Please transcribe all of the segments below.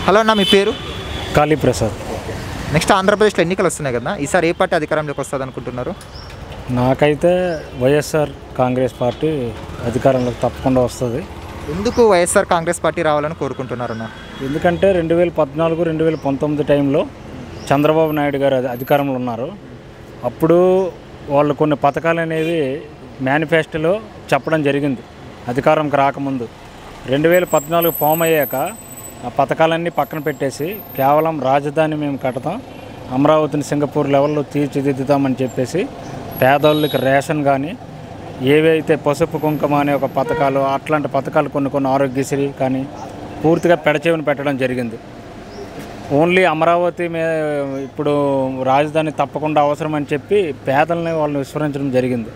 Hello అన్న, మీ పేరు? Kaliprasad. Next ఆంధ్రప్రదేశ్లో ఎన్నికలు వస్తున్నాయి కదా, ఈసారి ఏ పార్టీ అధికారంలోకి వస్తుంది అనుకుంటున్నారు? నాకైతే వైఎస్ఆర్ కాంగ్రెస్ పార్టీ అధికారంలోకి తప్పకుండా వస్తుంది. ఎందుకు వైఎస్ఆర్ కాంగ్రెస్ పార్టీ రావాలని కోరుకుంటున్నారన్న? ఎందుకంటే 2014, 2019 టైంలో చంద్రబాబు నాయుడు గారు అధికారంలో ఉన్నారు. అప్పుడు వాళ్ళు కొన్ని పథకాలు అనేవి మేనిఫెస్టోలో చెప్పడం జరిగింది అధికారంకి రాకముందు. 2014 ఫామ్ అయ్యాక ఆ పథకాలన్నీ పక్కన పెట్టేసి కేవలం రాజధాని మేము కడతాం, అమరావతిని సింగపూర్ లెవెల్లో తీర్చిదిద్దుతామని చెప్పేసి పేదోళ్ళకి రేషన్ కానీ ఏవైతే పసుపు కుంకుమ అనే ఒక పథకాలు, అట్లాంటి పథకాలు కొన్ని ఆరోగ్యశ్రీ కానీ పూర్తిగా పెడచెవిని పెట్టడం జరిగింది. ఓన్లీ అమరావతి ఇప్పుడు రాజధాని తప్పకుండా అవసరం అని చెప్పి పేదల్ని వాళ్ళని విస్మరించడం జరిగింది.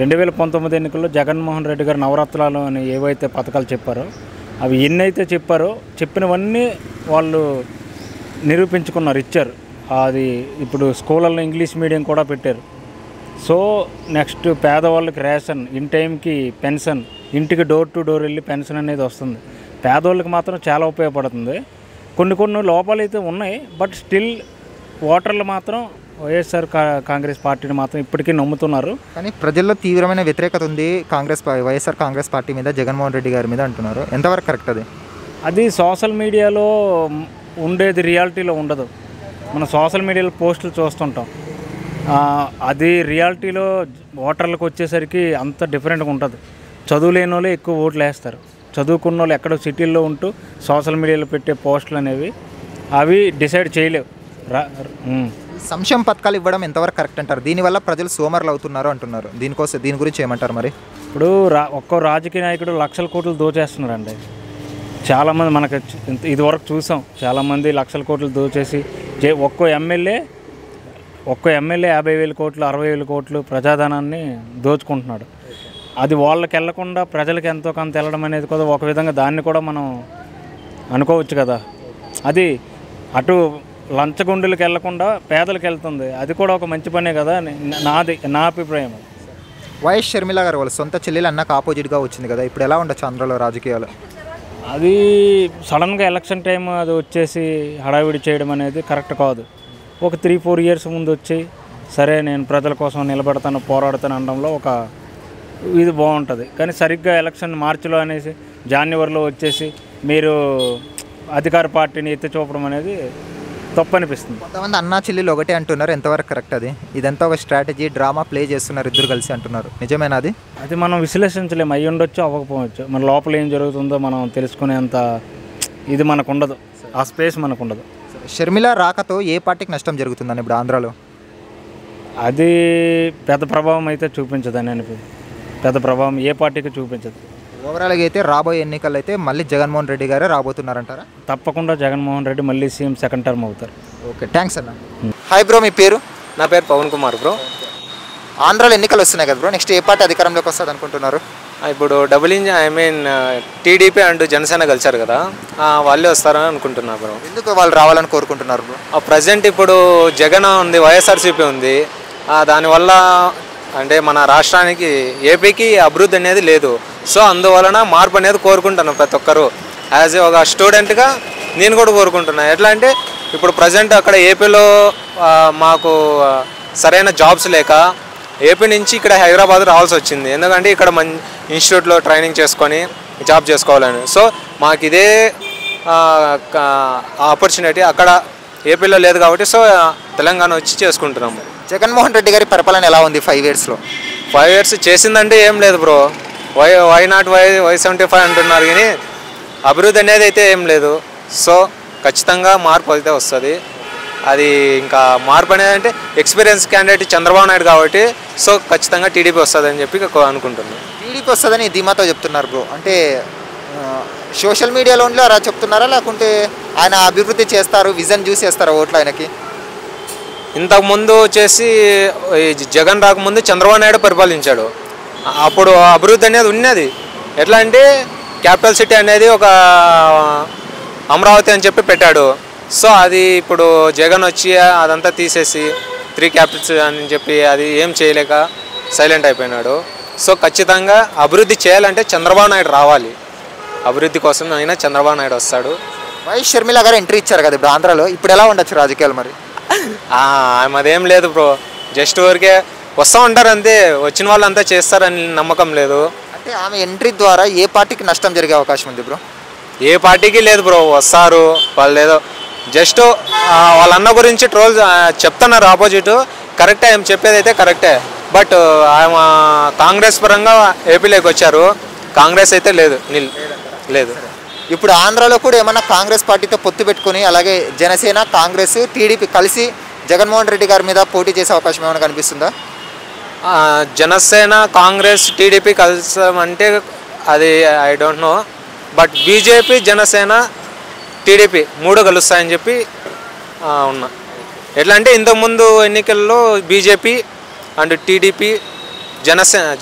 2019 ఎన్నికల్లో జగన్మోహన్ రెడ్డి గారు నవరత్నాలు అని ఏవైతే పథకాలు చెప్పారో అవి ఎన్నైతే చెప్పారో చెప్పినవన్నీ వాళ్ళు నిరూపించుకున్నారు, ఇచ్చారు. అది ఇప్పుడు స్కూళ్ళల్లో ఇంగ్లీష్ మీడియం కూడా పెట్టారు. సో నెక్స్ట్ పేదవాళ్ళకి రేషన్, ఇన్ టైంకి పెన్షన్, ఇంటికి డోర్ టు డోర్ వెళ్ళి పెన్షన్ అనేది వస్తుంది. పేదవాళ్ళకి మాత్రం చాలా ఉపయోగపడుతుంది. కొన్ని లోపాలు అయితే ఉన్నాయి, బట్ స్టిల్ ఓటర్లు మాత్రం వైఎస్ఆర్ కాంగ్రెస్ పార్టీని మాత్రం ఇప్పటికీ నమ్ముతున్నారు. కానీ ప్రజల్లో తీవ్రమైన వ్యతిరేకత ఉంది వైఎస్ఆర్ కాంగ్రెస్ పార్టీ మీద, జగన్మోహన్ రెడ్డి గారి మీద అంటున్నారు. ఎంతవరకు కరెక్ట్ అది? అది సోషల్ మీడియాలో ఉండేది రియాలిటీలో ఉండదు. మనం సోషల్ మీడియాలో పోస్టులు చూస్తుంటాం, అది రియాలిటీలో ఓటర్లకు వచ్చేసరికి అంత డిఫరెంట్గా ఉంటుంది. చదువు లేని వాళ్ళే ఎక్కువ ఓట్లు వేస్తారు. చదువుకున్న వాళ్ళు ఎక్కడో సిటీల్లో ఉంటూ సోషల్ మీడియాలో పెట్టే పోస్టులు అనేవి అవి డిసైడ్ చేయలేవు. సంక్షేమ పథకాలు ఇవ్వడం ఎంతవరకు కరెక్ట్ అంటారు? దీనివల్ల ప్రజలు సోమరులు అవుతున్నారు అంటున్నారు. దీని గురించి ఏమంటారు మరి? ఇప్పుడు ఒక్కో రాజకీయ నాయకుడు లక్షల కోట్లు దోచేస్తున్నారండి. చాలామంది మనకు ఇదివరకు చూసాం, చాలామంది లక్షల కోట్లు దోచేసి ఒక్కో ఎమ్మెల్యే 50,000 కోట్లు, 60,000 కోట్లు ప్రజాధనాన్ని దోచుకుంటున్నాడు. అది వాళ్ళకి వెళ్లకుండా ప్రజలకు ఎంతో కొంత వెళ్ళడం అనేది కూడా ఒక విధంగా దాన్ని కూడా మనం అనుకోవచ్చు కదా. అది అటు లంచగొండులకు వెళ్లకుండా పేదలకు వెళ్తుంది, అది కూడా ఒక మంచి పనే కదా. నా అభిప్రాయం. వైఎస్ షర్మిల గారు వాళ్ళ సొంత చెల్లెలు అన్నకు ఆపోజిట్గా వచ్చింది కదా, ఇప్పుడు ఎలా ఉండొచ్చు ఆంధ్రలో రాజకీయాలు? అది సడన్గా ఎలక్షన్ టైం అది వచ్చేసి హడావిడి చేయడం అనేది కరెక్ట్ కాదు. ఒక 3-4 ఇయర్స్ ముందు వచ్చి సరే నేను ప్రజల కోసం నిలబడతాను, పోరాడతాను అనడంలో ఒక ఇది బాగుంటుంది. కానీ సరిగ్గా ఎలక్షన్ మార్చిలో అనేసి జనవరిలో వచ్చేసి మీరు అధికార పార్టీని ఎత్తి చూపడం అనేది తప్పు అనిపిస్తుంది. కొంతమంది అన్నా చెల్లెలు ఒకటే అంటున్నారు, ఎంతవరకు కరెక్ట్ అది? ఇదంతా ఒక స్ట్రాటజీ, డ్రామా ప్లే చేస్తున్నారు ఇద్దరు కలిసి అంటున్నారు. నిజమేనా అది? అది మనం విశ్లేషించలేము, అయ్యి ఉండొచ్చు, అవ్వకపోవచ్చు. మన లోపల ఏం జరుగుతుందో మనం తెలుసుకునేంత ఇది మనకు ఉండదు, ఆ స్పేస్ మనకు ఉండదు. షర్మిల రాకతో ఏ పార్టీకి నష్టం జరుగుతుందని ఇప్పుడు ఆంధ్రాలో? అది పెద్ద ప్రభావం అయితే చూపించదని అనిపించింది. పెద్ద ప్రభావం ఏ పార్టీకి చూపించదు. ఓవరాల్గా అయితే రాబోయే ఎన్నికల్లో అయితే మళ్ళీ జగన్మోహన్ రెడ్డి గారే రాబోతున్నారంటారా? తప్పకుండా జగన్మోహన్ రెడ్డి మళ్ళీ సీఎం సెకండ్ టర్మ్ అవుతారు. ఓకే, థ్యాంక్స్ అన్న. హాయ్ బ్రో, మీ పేరు? నా పేరు పవన్ కుమార్ బ్రో. ఆంధ్రాలో ఎన్నికలు వస్తున్నాయి కదా బ్రో, నెక్స్ట్ ఏ పార్టీ అధికారంలోకి వస్తుంది అనుకుంటున్నారు? ఇప్పుడు టీడీపీ అండ్ జనసేన కలిసారు కదా, వాళ్ళే వస్తారని అనుకుంటున్నారు బ్రో. ఎందుకు వాళ్ళు రావాలని కోరుకుంటున్నారు బ్రో? ప్రజెంట్ ఇప్పుడు జగన్ ఉంది, వైఎస్ఆర్సీపీ ఉంది. దానివల్ల అంటే మన రాష్ట్రానికి, ఏపీకి అభివృద్ధి అనేది లేదు. సో అందువలన మార్పు అనేది కోరుకుంటున్నాను ప్రతి ఒక్కరు. యాజ్ ఒక స్టూడెంట్గా నేను కూడా కోరుకుంటున్నాను. ఎట్లా అంటే ఇప్పుడు ప్రజెంట్ అక్కడ ఏపీలో మాకు సరైన జాబ్స్ లేక ఏపీ నుంచి ఇక్కడ హైదరాబాద్ రావాల్సి వచ్చింది. ఎందుకంటే ఇక్కడ ఇన్స్టిట్యూట్లో ట్రైనింగ్ చేసుకొని జాబ్ చేసుకోవాలని. సో మాకు ఇదే ఆపర్చునిటీ అక్కడ ఏపీలో లేదు కాబట్టి సో తెలంగాణ వచ్చి చేసుకుంటున్నాము. జగన్మోహన్ రెడ్డి గారి పరిపాలన ఎలా ఉంది 5 ఇయర్స్లో? 5 ఇయర్స్ చేసిందంటే ఏం లేదు బ్రో. వై నాట్ వై 75 అంటున్నారు, కానీ అభివృద్ధి అనేది అయితే ఏం లేదు. సో ఖచ్చితంగా మార్పు అయితే వస్తుంది. అది ఇంకా మార్పు అనేది అంటే ఎక్స్పీరియన్స్ క్యాండిడేట్ చంద్రబాబు నాయుడు కాబట్టి సో ఖచ్చితంగా టీడీపీ వస్తుంది అని చెప్పి అనుకుంటున్నాను. టీడీపీ వస్తుందని ధీమాతో చెప్తున్నారు బ్రో. అంటే సోషల్ మీడియాలో అలా చెప్తున్నారా, లేకుంటే ఆయన అభివృద్ధి చేస్తారు, విజన్ చూసి చేస్తారా ఓట్లు ఆయనకి? ఇంతకుముందు వచ్చేసి జగన్ రాకముందు చంద్రబాబు నాయుడు పరిపాలించాడు. అప్పుడు అభివృద్ధి అనేది ఉన్నది. ఎట్లా అంటే క్యాపిటల్ సిటీ అనేది ఒక అమరావతి అని చెప్పి పెట్టాడు. సో అది ఇప్పుడు జగన్ వచ్చి అదంతా తీసేసి 3 క్యాపిటల్స్ అని చెప్పి అది ఏం చేయలేక సైలెంట్ అయిపోయినాడు. సో ఖచ్చితంగా అభివృద్ధి చేయాలంటే చంద్రబాబు నాయుడు రావాలి. అభివృద్ధి కోసం అయినా చంద్రబాబు నాయుడు వస్తాడు. వైఎస్ షర్మిల గారు ఎంట్రీ ఇచ్చారు కదా ఇప్పుడు ఆంధ్రాలో, ఇప్పుడు ఎలా ఉండొచ్చు రాజకీయాలు మరి? అదేం లేదు బ్రో, జస్ట్ ఊరికే వస్తూ ఉంటారు అంతే, వచ్చిన వాళ్ళు అంతా చేస్తారని నమ్మకం లేదు. అంటే ఆమె ఎంట్రీ ద్వారా ఏ పార్టీకి నష్టం జరిగే అవకాశం ఉంది బ్రో? ఏ పార్టీకి లేదు బ్రో, వస్తారు వాళ్ళు ఏదో జస్ట్ వాళ్ళ అన్న గురించి ట్రోల్ చెప్తున్నారు ఆపోజిట్. కరెక్టే, ఏం చెప్పేది అయితే కరెక్టే. బట్ ఆయన కాంగ్రెస్ పరంగా ఏపీలోకి వచ్చారు, కాంగ్రెస్ అయితే లేదు, లేదు. ఇప్పుడు ఆంధ్రాలో కూడా ఏమన్నా కాంగ్రెస్ పార్టీతో పొత్తు పెట్టుకుని అలాగే జనసేన కాంగ్రెస్ టీడీపీ కలిసి జగన్మోహన్ రెడ్డి గారి మీద పోటీ చేసే అవకాశం ఏమైనా కనిపిస్తుందా? జనసేన కాంగ్రెస్ టీడీపీ కలిసామంటే అది I don't know. But BJP Janasena TDP 3 కలుస్తాయని చెప్పి ఉన్నా. ఎట్లా అంటే ఇంతకుముందు ఎన్నికల్లో BJP and TDP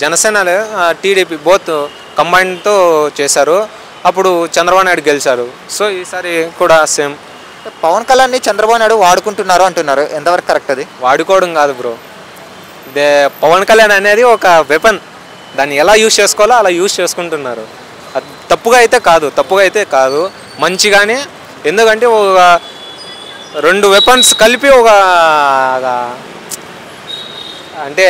Janasena TDP both కంబైన్డ్తో చేశారు, అప్పుడు చంద్రబాబు నాయుడు గెలిచారు. సో ఈసారి కూడా సేమ్. పవన్ కళ్యాణ్ని చంద్రబాబు నాయుడు వాడుకుంటున్నారు అంటున్నారు, ఎంతవరకు కరెక్ట్ అది? వాడుకోవడం కాదు బ్రో, పవన్ కళ్యాణ్ అనేది ఒక వెపన్, దాన్ని ఎలా యూజ్ చేసుకోవాలో అలా యూజ్ చేసుకుంటున్నారు. తప్పుగా అయితే కాదు, మంచిగానే. ఎందుకంటే ఒక 2 వెపన్స్ కలిపి అంటే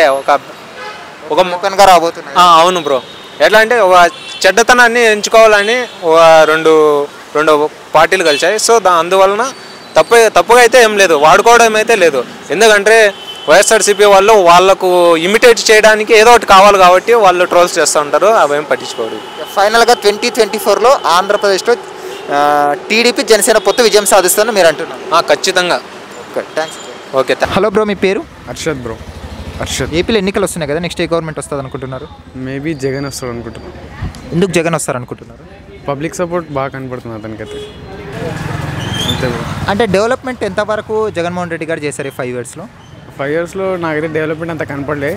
ఒక ముఖంగా రాబోతున్నాయి. అవును బ్రో. ఎట్లా అంటే ఒక చెడ్డతనాన్ని ఎంచుకోవాలని ఒక రెండు పార్టీలు కలిసాయి. సో అందువలన తప్పుగా అయితే ఏం లేదు, వాడుకోవడం అయితే లేదు. ఎందుకంటే వైఎస్ఆర్సీపీ వాళ్ళకు ఇమిటేట్ చేయడానికి ఏదో ఒకటి కావాలి కాబట్టి వాళ్ళు ట్రోల్స్ చేస్తూ ఉంటారు, అవేం పట్టించుకోరు. ఫైనల్గా 2024లో ఆంధ్రప్రదేశ్లో టీడీపీ జనసేన పొత్తు విజయం సాధిస్తుందని మీరు అంటున్నారు? ఖచ్చితంగా. Okay, thanks. Okay. Hello bro, మీ పేరు? హర్షద్ బ్రో. హర్షద్. ఏపీలో ఎన్నికలు వస్తున్నాయి కదా, నెక్స్ట్ ఏ గవర్నమెంట్ వస్తుంది అనుకుంటున్నారు? మేబీ జగన్ వస్తాడు అనుకుంటున్నాను. ఎందుకు జగన్ వస్తారు అనుకుంటున్నారు? పబ్లిక్ సపోర్ట్ బాగా కనపడుతుంది అతనికైతే, అంతే బ్రో. అంటే డెవలప్మెంట్ ఎంతవరకు జగన్మోహన్ రెడ్డి గారు చేశారు 5 ఇయర్స్లో? 5 ఇయర్స్లో నాకైతే డెవలప్మెంట్ అంత కనపడలే.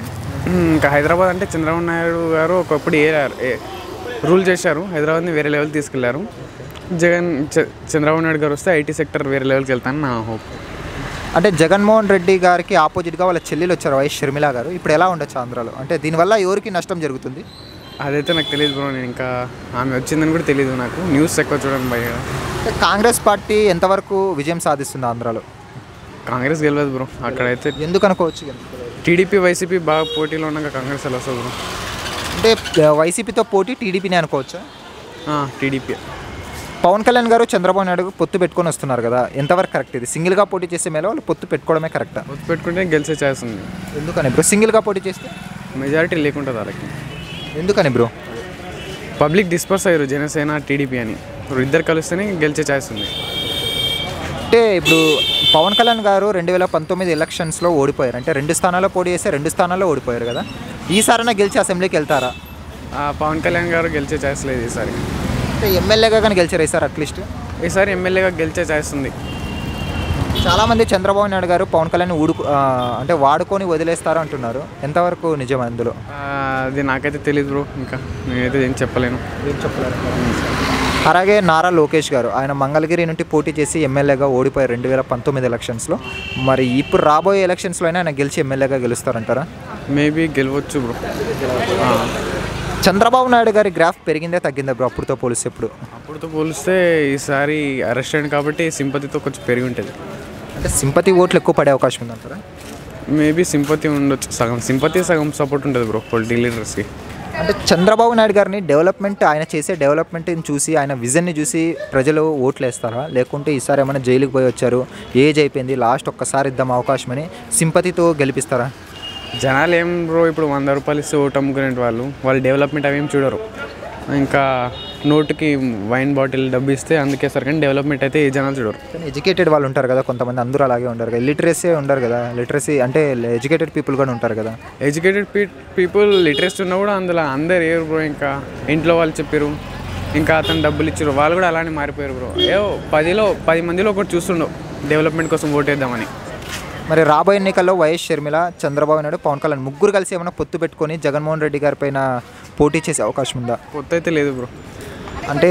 ఇంకా హైదరాబాద్ అంటే చంద్రబాబు నాయుడు గారు ఒకప్పుడు రూల్ చేశారు, హైదరాబాద్ని వేరే లెవెల్ తీసుకెళ్లారు. చంద్రబాబు నాయుడు గారు వస్తే ఐటీ సెక్టర్ వేరే లెవెల్కి వెళ్తాను నా హోప్. అంటే జగన్మోహన్ రెడ్డి గారికి ఆపోజిట్గా వాళ్ళ చెల్లెలు వచ్చారు వైఎస్ షర్మిల గారు, ఇప్పుడు ఎలా ఉండొచ్చు ఆంధ్రాలో? అంటే దీనివల్ల ఎవరికి నష్టం జరుగుతుంది? అదైతే నాకు తెలియదు బ్రో, నేను ఇంకా ఆమె వచ్చిందని కూడా తెలియదు నాకు, న్యూస్ ఎక్కువ చూడండి భయ. కాంగ్రెస్ పార్టీ ఎంతవరకు విజయం సాధిస్తుంది ఆంధ్రాలో? కాంగ్రెస్ గెలవదు బ్రో అక్కడైతే. ఎందుకు అనుకోవచ్చు? టీడీపీ వైసీపీ బాగా పోటీలో ఉన్నాక కాంగ్రెస్ ఎలా వస్తుంది బ్రో? అంటే వైసీపీతో పోటీ టీడీపీనే అనుకోవచ్చా? టీడీపీ. పవన్ కళ్యాణ్ గారు చంద్రబాబు నాయుడు పొత్తు పెట్టుకొని వస్తున్నారు కదా, ఎంతవరకు కరెక్ట్ ఇది? సింగిల్గా పోటీ చేసే మేళ వాళ్ళు పొత్తు పెట్టుకోవడమే కరెక్టా? పొత్తు పెట్టుకుంటే గెలిచే ఛాన్స్ ఉంది. ఎందుకని బ్రో? సింగిల్గా పోటీ చేస్తే మెజారిటీ లేకుంటుంది వాళ్ళకి. ఎందుకని బ్రో? పబ్లిక్ డిస్పర్స్ అయ్యారు జనసేన టీడీపీ అని, ఇద్దరు కలిస్తేనే గెలిచే ఛాన్స్ ఉంది. అంటే ఇప్పుడు పవన్ కళ్యాణ్ గారు 2019 ఎలక్షన్స్లో ఓడిపోయారు, అంటే 2 స్థానాల్లో పోటీ చేస్తే 2 స్థానాల్లో ఓడిపోయారు కదా, ఈసారైనా గెలిచి అసెంబ్లీకి వెళ్తారా? పవన్ కళ్యాణ్ గారు గెలిచే ఛాన్స్ లేదు ఈసారి. అంటే ఎమ్మెల్యేగా కానీ గెలిచారు ఈసారి, అట్లీస్ట్ ఈసారి ఎమ్మెల్యేగా గెలిచే ఛాన్స్ ఉంది. చాలామంది చంద్రబాబు నాయుడు గారు పవన్ కళ్యాణ్ అంటే వాడుకొని వదిలేస్తారు అంటున్నారు, ఎంతవరకు నిజం అందులో? అది నాకైతే తెలియదు బ్రో, ఇంకా నేనైతే ఏం చెప్పలేను. అలాగే నారా లోకేష్ గారు, ఆయన మంగళగిరి నుండి పోటీ చేసి ఎమ్మెల్యేగా ఓడిపోయారు 2019 ఎలక్షన్స్లో. మరి ఇప్పుడు రాబోయే ఎలక్షన్స్లో అయినా ఆయన గెలిచి ఎమ్మెల్యేగా గెలుస్తారంటారా? మేబీ గెలవచ్చు బ్రో. చంద్రబాబు నాయుడు గారి గ్రాఫ్ పెరిగిందే తగ్గిందా బ్రో అప్పుడుతో పోలిస్తే? అప్పుడుతో పోలిస్తే ఈసారి అరెస్ట్ అయింది కాబట్టి సింపతితో కొంచెం పెరిగి ఉంటుంది. అంటే సింపతి ఓట్లు ఎక్కువ పడే అవకాశం ఉందంటారా? మేబీ సింపతి ఉండొచ్చు, సగం సింపతి సగం సపోర్ట్ ఉంటుంది బ్రో పొలిటికల్ లీడర్స్కి. అంటే చంద్రబాబు నాయుడు గారిని ఆయన చేసే డెవలప్మెంట్ని చూసి, ఆయన విజన్ని చూసి ప్రజలు ఓట్లు వేస్తారా? లేకుంటే ఈసారి ఏమైనా జైలుకి పోయి వచ్చారు, ఏజ్ అయిపోయింది, లాస్ట్ ఒక్కసారి ఇద్దాం అవకాశం అని సింపతితో గెలిపిస్తారా? జనాలు ఏం బ్రో, ఇప్పుడు 100 రూపాయలు ఇస్తే ఓటు అమ్ముకునే వాళ్ళు డెవలప్మెంట్ అవేం చూడరు. ఇంకా నోటుకి వైన్ బాటిల్ డబ్బు ఇస్తే అందుకే సార్, కానీ డెవలప్మెంట్ అయితే ఏ జనాలు చూడరు. కానీ ఎడ్యుకేటెడ్ వాళ్ళు ఉంటారు కదా కొంతమంది, అందరూ అలాగే ఉండరు కదా, లిటరసీ ఉండరు కదా, లిటరసీ అంటే ఎడ్యుకేటెడ్ పీపుల్ కూడా ఉంటారు కదా. ఎడ్యుకేటెడ్ పీపుల్ లిటరసీ ఉన్నా కూడా అందులో అందరు ఏరు బ్రో, ఇంకా ఇంట్లో వాళ్ళు చెప్పారు, ఇంకా అతను డబ్బులు ఇచ్చారు, వాళ్ళు కూడా అలానే మారిపోయారు బ్రో. 10 మందిలో ఒకటి చూస్తుండవు డెవలప్మెంట్ కోసం ఓటేద్దామని. మరి రాబోయే ఎన్నికల్లో వైఎస్ షర్మిల, చంద్రబాబు నాయుడు, పవన్ కళ్యాణ్ ముగ్గురు కలిసి ఏమైనా పొత్తు పెట్టుకొని జగన్మోహన్ రెడ్డి గారి పైన పోటీ చేసే అవకాశం ఉందా? పొత్తు అయితే లేదు బ్రో. అంటే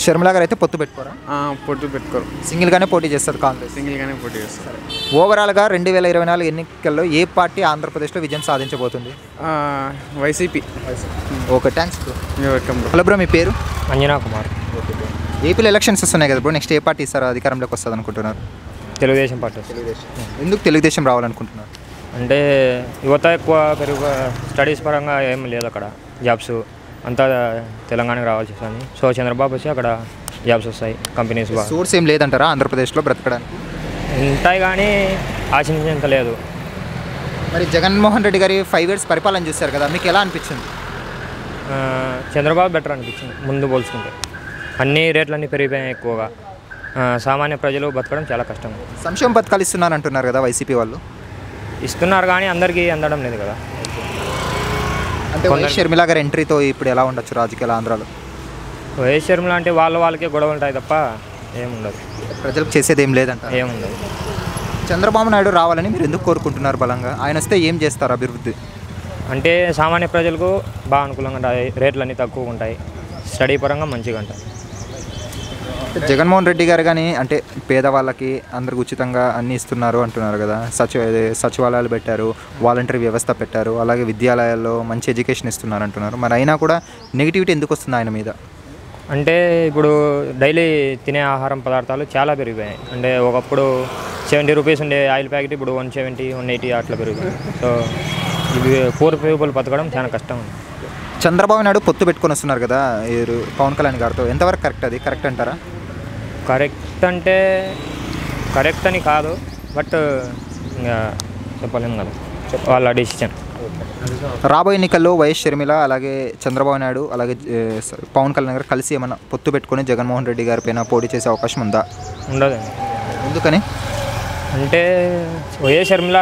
షర్మిల గారు అయితే పొత్తు పెట్టుకోరా? పొత్తు పెట్టుకోరు, సింగిల్గానే పోటీ చేస్తారు కాంగ్రెస్. సింగిల్గానే పోటీ చేస్తారు. ఓవరాల్గా 2024 ఎన్నికల్లో ఏ పార్టీ ఆంధ్రప్రదేశ్లో విజయం సాధించబోతుంది? YCP. Okay, thanks bro. Welcome bro. Hello bro, మీ పేరు? అంజనా కుమార్. Okay bro. ఏపీలో ఎలక్షన్స్ వస్తున్నాయి కదా బ్రో, నెక్స్ట్ ఏ పార్టీ ఇస్తారో అధికారంలోకి వస్తుంది అనుకుంటున్నారు? తెలుగుదేశం పార్టీ వస్తుంది. ఎందుకు తెలుగుదేశం రావాలనుకుంటున్నారు? అంటే యువత ఎక్కువ స్టడీస్ పరంగా ఏం లేదు అక్కడ, జాబ్స్ అంతా తెలంగాణకు రావాల్సి వస్తుంది. సో చంద్రబాబు వచ్చి అక్కడ జాబ్స్ వస్తాయి, కంపెనీస్ బాగా సోర్స్ ఏం లేదంటారా ఆంధ్రప్రదేశ్లో బ్రతకడానికి? ఉంటాయి కానీ ఆశించేంత లేదు. మరి జగన్మోహన్ రెడ్డి గారి 5 years పరిపాలన చూశారు కదా, మీకు ఎలా అనిపించింది? చంద్రబాబు బెటర్ అనిపించింది ముందు పోల్చుకుంటే. అన్ని రేట్లన్నీ పెరిగిపోయాయి ఎక్కువగా, సామాన్య ప్రజలు బతకడం చాలా కష్టం. సంక్షేమ పథకాలు ఇస్తున్నారు అంటున్నారు కదా వైసీపీ వాళ్ళు. ఇస్తున్నారు కానీ అందరికీ అందడం లేదు కదా. అంటే వైఎస్ షర్మిల గారి ఎంట్రీతో ఇప్పుడు ఎలా ఉండొచ్చు రాజకీయాలు ఆంధ్రాలో? వైఎస్ షర్మిల అంటే వాళ్ళకే గొడవలు ఉంటాయి తప్ప ఏముండదు, ప్రజలకు చేసేది ఏం లేదంట. ఏముండదు. చంద్రబాబు నాయుడు రావాలని మీరు ఎందుకు కోరుకుంటున్నారు బలంగా? ఆయన వస్తే ఏం చేస్తారు అభివృద్ధి? అంటే సామాన్య ప్రజలకు బాగా అనుకూలంగా ఉంటాయి, రేట్లన్నీ తక్కువగా ఉంటాయి, స్టడీ పరంగా మంచిగా ఉంటాయి. జగన్మోహన్ రెడ్డి గారు కానీ అంటే పేదవాళ్ళకి అందరికి ఉచితంగా అన్నీ ఇస్తున్నారు అంటున్నారు కదా, సచివాలయాలు పెట్టారు, వాలంటరీ వ్యవస్థ పెట్టారు, అలాగే విద్యాలయాల్లో మంచి ఎడ్యుకేషన్ ఇస్తున్నారు అంటున్నారు. మరి అయినా కూడా నెగిటివిటీ ఎందుకు వస్తుంది ఆయన మీద? అంటే ఇప్పుడు డైలీ తినే ఆహారం పదార్థాలు చాలా పెరిగిపోయాయి. అంటే ఒకప్పుడు 70 రూపీస్ ఉండే ఆయిల్ ప్యాకెట్ ఇప్పుడు 170, 180 అట్లా పెరిగిపోయింది. సో ఇవి పూర్ పీపుల్ బతకడం చాలా కష్టం. చంద్రబాబు నాయుడు పొత్తు పెట్టుకొని వస్తున్నారు కదా పవన్ కళ్యాణ్ గారితో, ఎంతవరకు కరెక్ట్? అది కరెక్ట్ అంటారా? కరెక్ట్ అంటే కరెక్ట్ అని కాదు, బట్ ఇంకా చెప్పలేము కదా, వాళ్ళ డిసిషన్. రాబోయే ఎన్నికల్లో వైఎస్ షర్మిల అలాగే చంద్రబాబు నాయుడు అలాగే పవన్ కళ్యాణ్ గారు కలిసి ఏమన్నా పొత్తు పెట్టుకొని జగన్మోహన్ రెడ్డి గారి పైన పోటీ చేసే అవకాశం ఉందా? ఉండదండి. ఎందుకని? అంటే వైఎస్ షర్మిల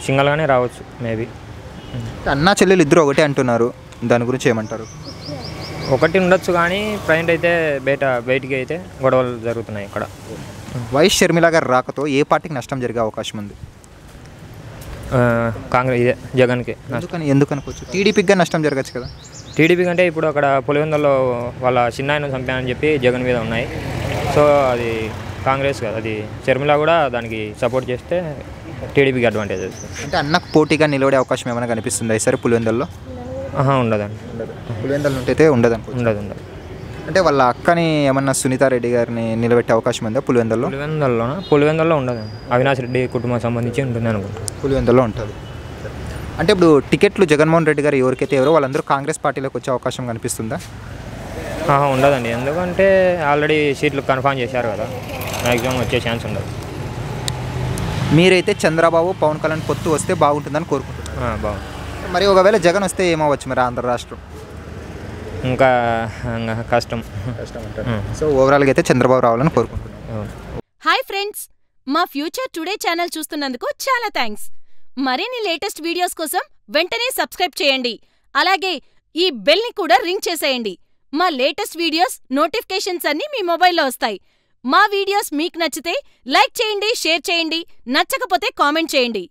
సింగల్గానే రావచ్చు మేబీ. అన్నా చెల్లెలు ఇద్దరు ఒకటే అంటున్నారు, దాని గురించి ఏమంటారు? ఒకటి ఉండొచ్చు కానీ ప్రజెంట్ అయితే బయటికి అయితే గొడవలు జరుగుతున్నాయి ఇక్కడ. వైఎస్ షర్మిల గారు రాకతో ఏ పార్టీకి నష్టం జరిగే అవకాశం ఉంది? కాంగ్రెస్ ఇదే జగన్కి. ఎందుకనుకోవచ్చు? టీడీపీగా నష్టం జరగచ్చు కదా. టీడీపీ కంటే ఇప్పుడు అక్కడ పులివెందుల్లో వాళ్ళ చిన్నాయన చంపానని చెప్పి జగన్ మీద ఉన్నాయి. సో అది కాంగ్రెస్ కదా, అది షర్మిల కూడా దానికి సపోర్ట్ చేస్తే టీడీపీకి అడ్వాంటేజ్ వస్తుంది. అంటే అన్నకు పోటీగా నిలబడే అవకాశం ఏమైనా కనిపిస్తుందా ఈసారి పులివెందుల్లో? ఉండదండి. పులివెందుల ఉంటే ఉండదు. అంటే వాళ్ళ అక్కని ఏమన్నా సునీతారెడ్డి గారిని నిలబెట్టే అవకాశం ఉందా పులివెందుల్లో? పులివెందుల్లో ఉండదండి. అవినాష్ రెడ్డి కుటుంబం సంబంధించి ఉంటుంది అనుకుంటా. పులివెందుల్లో ఉంటుంది. అంటే ఇప్పుడు టికెట్లు జగన్మోహన్ రెడ్డి గారు ఎవరికైతే ఎవరో వాళ్ళందరూ కాంగ్రెస్ పార్టీలోకి వచ్చే అవకాశం కనిపిస్తుందా? ఉండదండి, ఎందుకంటే ఆల్రెడీ సీట్లు కన్ఫర్మ్ చేశారు కదా, మ్యాక్సిమం వచ్చే ఛాన్స్ ఉండదు. మీరైతే చంద్రబాబు పవన్ కళ్యాణ్ పొత్తు వస్తే బాగుంటుందని కోరుకుంటున్నారు. బాగుంది. మరి ఒకవేళ జగన్ వస్తే ఏమవచ్చు మరి ఆంధ్ర రాష్ట్రం? ఇంకా కష్టం. సో ఓవరాల్గా అయితే చంద్రబాబు రావాలని కోరుకుంటున్నాను. హాయ్ ఫ్రెండ్స్, మా ఫ్యూచర్ టుడే ఛానల్ చూస్తున్నందుకు చాలా థ్యాంక్స్. మరిన్ని లేటెస్ట్ వీడియోస్ కోసం వెంటనే సబ్స్క్రైబ్ చేయండి. అలాగే ఈ బెల్ ని కూడా రింగ్ చేసేయండి. మా లేటెస్ట్ వీడియోస్ నోటిఫికేషన్స్ అన్నీ మీ మొబైల్లో వస్తాయి. మా వీడియోస్ మీకు నచ్చితే లైక్ చేయండి, షేర్ చేయండి, నచ్చకపోతే కామెంట్ చేయండి.